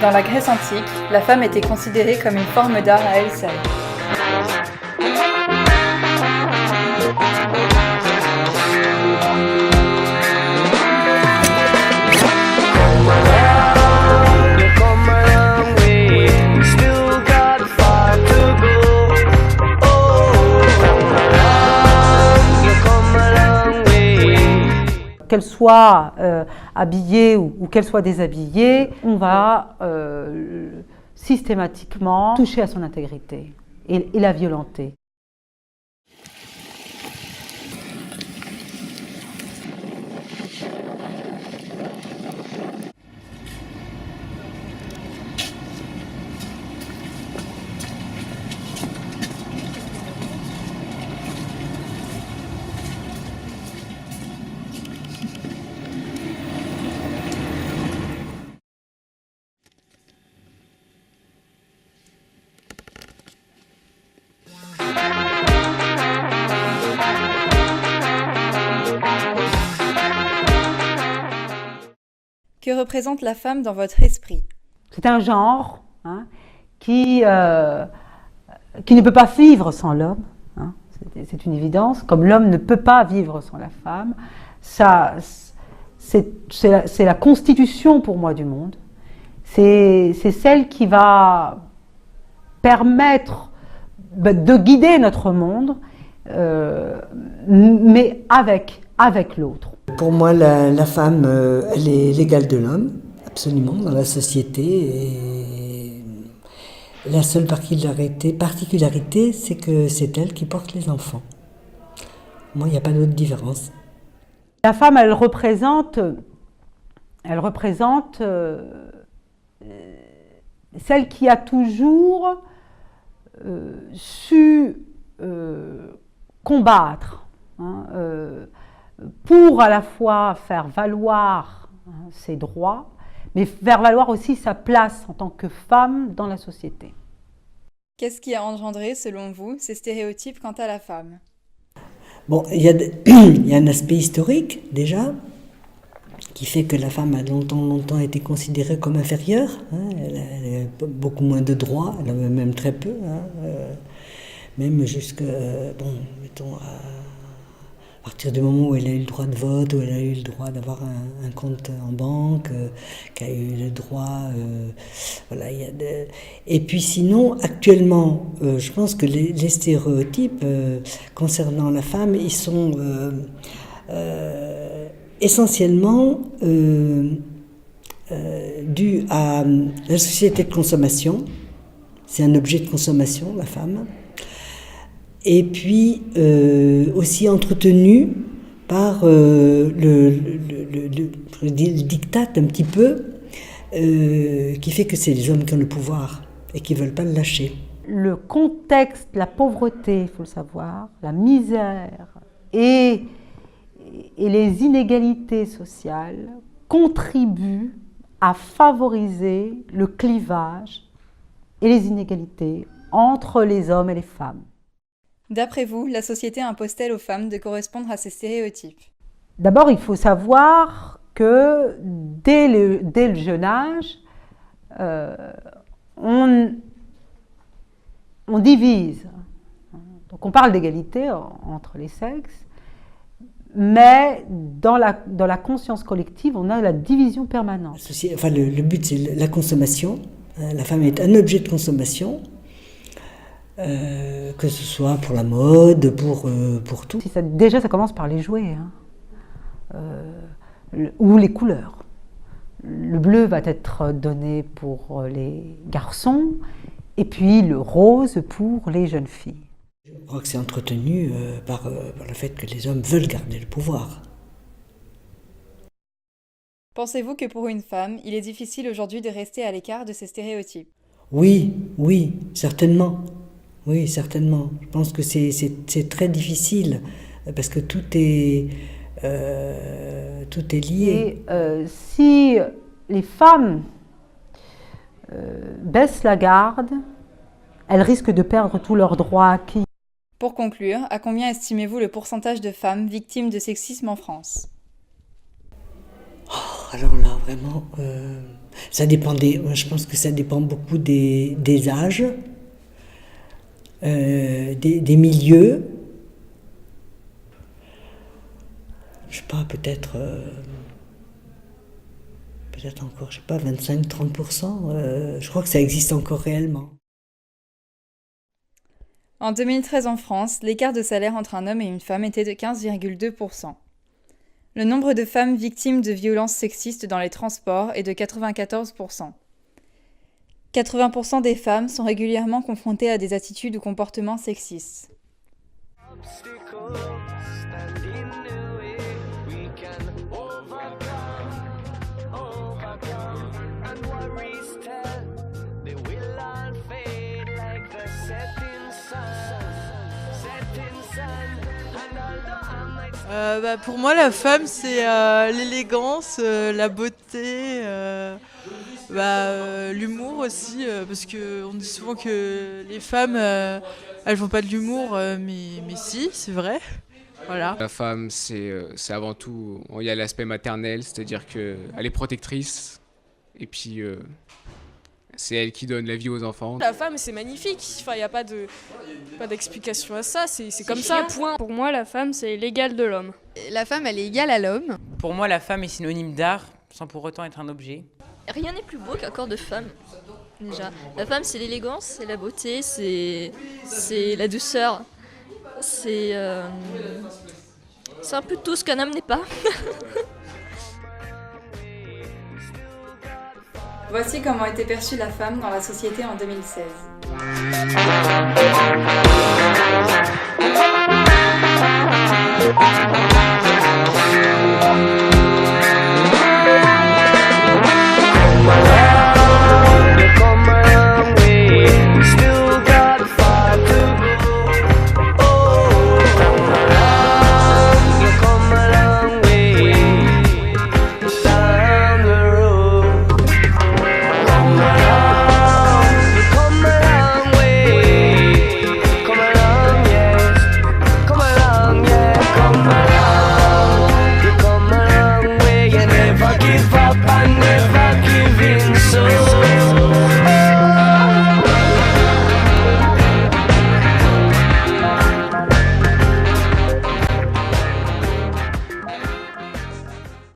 Dans la Grèce antique, la femme était considérée comme une forme d'art à elle seule. Qu'elle soit habillée ou qu'elle soit déshabillée, on va systématiquement toucher à son intégrité et la violenter. Que représente la femme dans votre esprit? C'est un genre qui ne peut pas vivre sans l'homme. C'est une évidence. Comme l'homme ne peut pas vivre sans la femme, c'est la constitution pour moi du monde. C'est celle qui va permettre de guider notre monde, mais avec l'autre. Pour moi, la femme, elle est l'égale de l'homme, absolument, dans la société. Et la seule particularité, c'est que c'est elle qui porte les enfants. Moi, il n'y a pas d'autre différence. La femme, elle représente celle qui a toujours su combattre, pour à la fois faire valoir ses droits, mais faire valoir aussi sa place en tant que femme dans la société. Qu'est-ce qui a engendré, selon vous, ces stéréotypes quant à la femme? Bon, il y a un aspect historique, déjà, qui fait que la femme a longtemps été considérée comme inférieure. Elle a beaucoup moins de droits, elle en a même très peu. Même jusqu'à, mettons, à partir du moment où elle a eu le droit de vote, où elle a eu le droit d'avoir un compte en banque, qui a eu le droit, voilà, et puis sinon, actuellement, je pense que les stéréotypes concernant la femme, ils sont essentiellement dus à la société de consommation. C'est un objet de consommation, la femme. Et puis aussi entretenu par le diktat un petit peu, qui fait que c'est les hommes qui ont le pouvoir et qui ne veulent pas le lâcher. Le contexte, la pauvreté, il faut le savoir, la misère et les inégalités sociales contribuent à favoriser le clivage et les inégalités entre les hommes et les femmes. D'après vous, la société impose-t-elle aux femmes de correspondre à ces stéréotypes? D'abord, il faut savoir que dès le jeune âge, on divise. Donc on parle d'égalité entre les sexes, mais dans la conscience collective, on a la division permanente. Le but, c'est la consommation. La femme est un objet de consommation. Que ce soit pour la mode, pour tout. Déjà, ça commence par les jouets, ou les couleurs. Le bleu va être donné pour les garçons, et puis le rose pour les jeunes filles. Je crois que c'est entretenu par le fait que les hommes veulent garder le pouvoir. Pensez-vous que pour une femme, il est difficile aujourd'hui de rester à l'écart de ces stéréotypes? Oui, certainement. Oui, certainement. Je pense que c'est très difficile parce que tout est lié. Et si les femmes baissent la garde, elles risquent de perdre tous leurs droits acquis. Pour conclure, à combien estimez-vous le pourcentage de femmes victimes de sexisme en France? Alors là, vraiment, ça dépend je pense que ça dépend beaucoup des âges, des milieux. Je sais pas, peut-être encore, je sais pas, 25-30%. Je crois que ça existe encore réellement. En 2013 en France, l'écart de salaire entre un homme et une femme était de 15,2%. Le nombre de femmes victimes de violences sexistes dans les transports est de 94%. 80% des femmes sont régulièrement confrontées à des attitudes ou comportements sexistes. Pour moi, la femme, c'est l'élégance, la beauté, l'humour aussi, parce qu'on dit souvent que les femmes, elles font pas de l'humour, mais si, c'est vrai. Voilà. La femme, c'est avant tout, il y a l'aspect maternel, c'est-à-dire qu'elle est protectrice, et puis c'est elle qui donne la vie aux enfants. La femme, c'est magnifique, enfin, il n'y a pas d'explication à ça, c'est comme ça, point. Pour moi, la femme, c'est l'égal de l'homme. La femme, elle est égale à l'homme. Pour moi, la femme est synonyme d'art, sans pour autant être un objet. Rien n'est plus beau qu'un corps de femme, déjà. La femme, c'est l'élégance, c'est la beauté, c'est la douceur. C'est un peu tout ce qu'un homme n'est pas. Voici comment était perçue la femme dans la société en 2016.